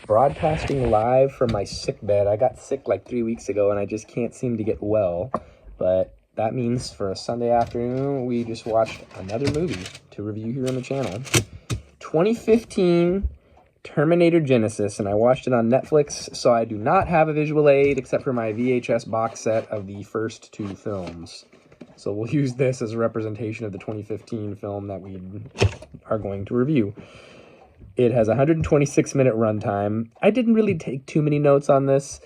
broadcasting live from my sick bed. I got sick like 3 weeks ago and I just can't seem to get well. But that means for a Sunday afternoon, we just watched another movie to review here on the channel. 2015 Terminator Genisys, and I watched it on Netflix, so I do not have a visual aid except for my VHS box set of the first two films. So we'll use this as a representation of the 2015 film that we are going to review. It has a 126-minute runtime. I didn't really take too many notes on this.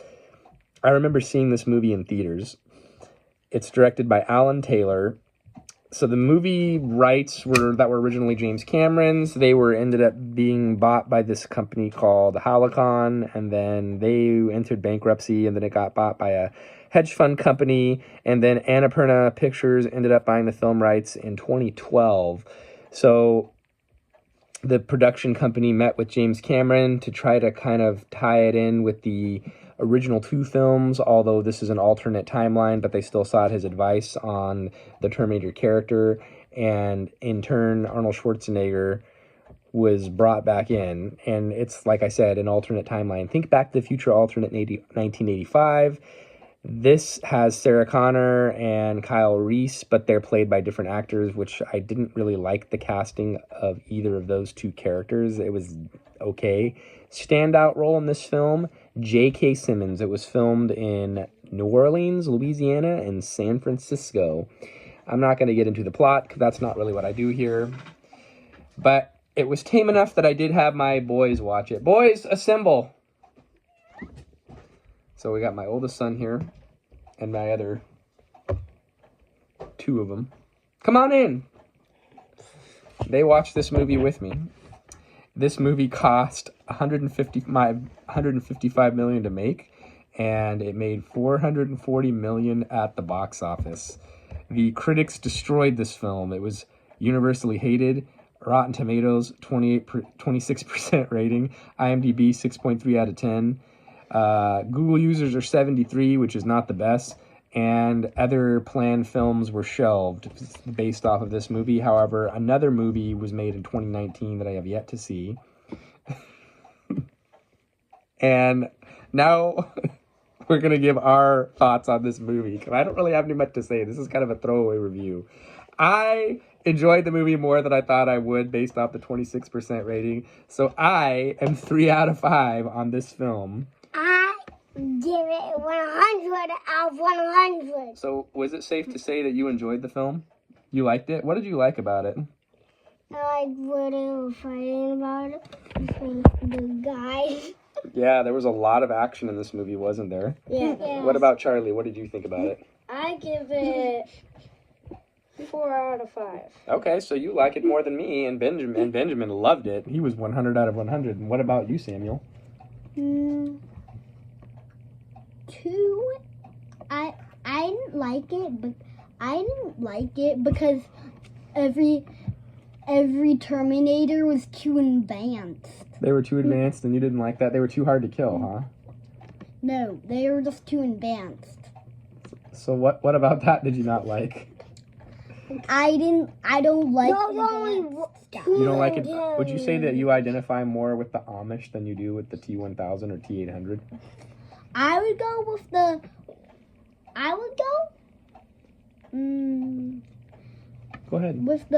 I remember seeing this movie in theaters. It's directed by Alan Taylor. So the movie rights that were originally James Cameron's. They ended up being bought by this company called Halcyon, and then they entered bankruptcy, and then it got bought by a hedge fund company, and then Annapurna Pictures ended up buying the film rights in 2012. So the production company met with James Cameron to try to kind of tie it in with the original two films, although this is an alternate timeline, but they still sought his advice on the Terminator character, and in turn, Arnold Schwarzenegger was brought back in, and it's, like I said, an alternate timeline. Think Back to the Future alternate 1985. This has Sarah Connor and Kyle Reese, but they're played by different actors, which I didn't really like the casting of either of those two characters. It was okay. Standout role in this film, J.K. Simmons. It was filmed in New Orleans, Louisiana, and San Francisco. I'm not going to get into the plot, because that's not really what I do here. But it was tame enough that I did have my boys watch it. Boys, assemble! So we got my oldest son here, and my other two of them. Come on in! They watched this movie with me. This movie cost $155 million to make, and it made $440 million at the box office. The critics destroyed this film. It was universally hated. Rotten Tomatoes, 26% rating. IMDb, 6.3 out of 10. Google users are 73, which is not the best. And other planned films were shelved based off of this movie. However, another movie was made in 2019 that I have yet to see. And now we're going to give our thoughts on this movie, because I don't really have much to say. This is kind of a throwaway review. I enjoyed the movie more than I thought I would based off the 26% rating. So I am 3 out of 5 on this film. Give it 100 out of 100. So, was it safe to say that you enjoyed the film? You liked it? What did you like about it? I like what they were fighting about it. The guy. Yeah, there was a lot of action in this movie, wasn't there? Yeah. What about Charlie? What did you think about it? I give it 4 out of 5. Okay, so you like it more than me, and Benjamin loved it. He was 100 out of 100. And what about you, Samuel? 2. I didn't like it, but I didn't like it because every Terminator was too advanced. They were too advanced, and you didn't like that? They were too hard to kill, huh? No, they were just too advanced. So what about that did you not like? I don't like You don't like it? Would you say that you identify more with the Amish than you do with the T-1000 or T-800? I would go with the. Go ahead. With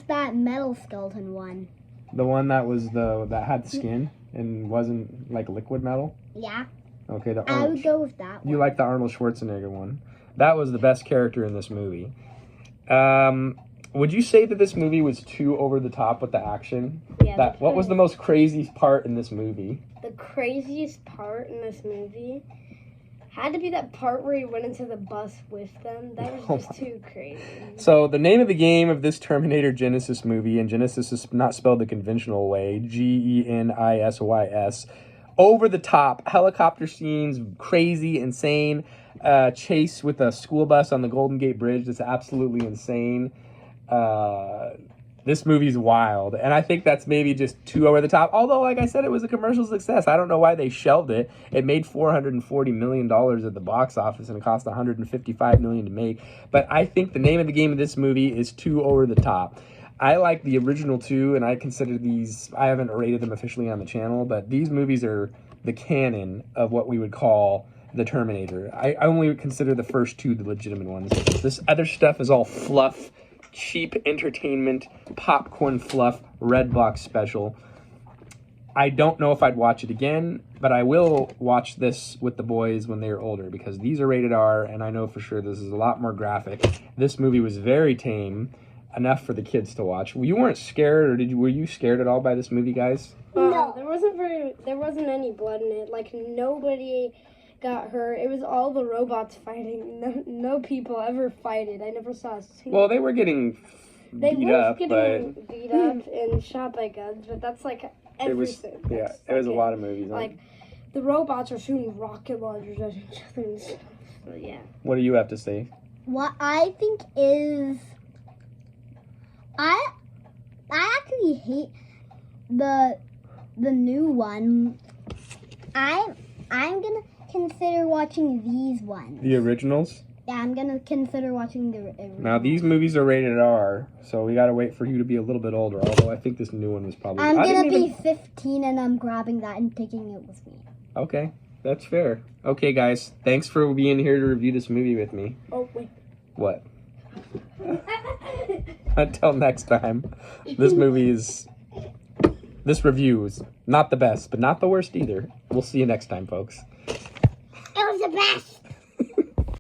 that metal skeleton one. The one that was that had skin and wasn't like liquid metal? Yeah. Okay, I would go with that one. You like the Arnold Schwarzenegger one. That was the best character in this movie. Would you say that this movie was too over the top with the action? Yeah. What was the most crazy part in this movie? The craziest part in this movie had to be that part where he went into the bus with them. That was just too crazy. So the name of the game of this Terminator Genisys movie, and Genesis is not spelled the conventional way, Genisys, over the top, helicopter scenes, crazy, insane, chase with a school bus on the Golden Gate Bridge that's absolutely insane. This movie's wild, and I think that's maybe just too over the top. Although, like I said, it was a commercial success. I don't know why they shelved it. It made $440 million at the box office, and it cost $155 million to make. But I think the name of the game of this movie is too over the top. I like the original two, and I consider these, I haven't rated them officially on the channel, but these movies are the canon of what we would call the Terminator. I only consider the first two the legitimate ones. This other stuff is all fluff, cheap entertainment, popcorn fluff, red box special. I don't know if I'd watch it again, but I will watch this with the boys when they're older, because these are rated R, and I know for sure this is a lot more graphic. This movie was very tame, enough for the kids to watch. You weren't scared, or were you scared at all by this movie, guys? No. There wasn't any blood in it. Like, nobody got hurt. It was all the robots fighting. No people ever fighted. I never saw a single. Well, they were getting beat up, beat up and shot by guns, but that's like everything. It was a lot of movies. Like, the robots are shooting rocket launchers at each other and stuff. So, yeah. What do you have to say? What I think is, I actually hate the new one. I'm gonna consider watching these ones. The originals? Yeah, I'm gonna consider watching the originals. Now, these movies are rated R, so we gotta wait for you to be a little bit older, although I think this new one was probably... I'm gonna be 15 and I'm grabbing that and taking it with me. Okay, that's fair. Okay, guys, thanks for being here to review this movie with me. Oh, wait. What? Until next time, this review is not the best, but not the worst either. We'll see you next time, folks. It was the best!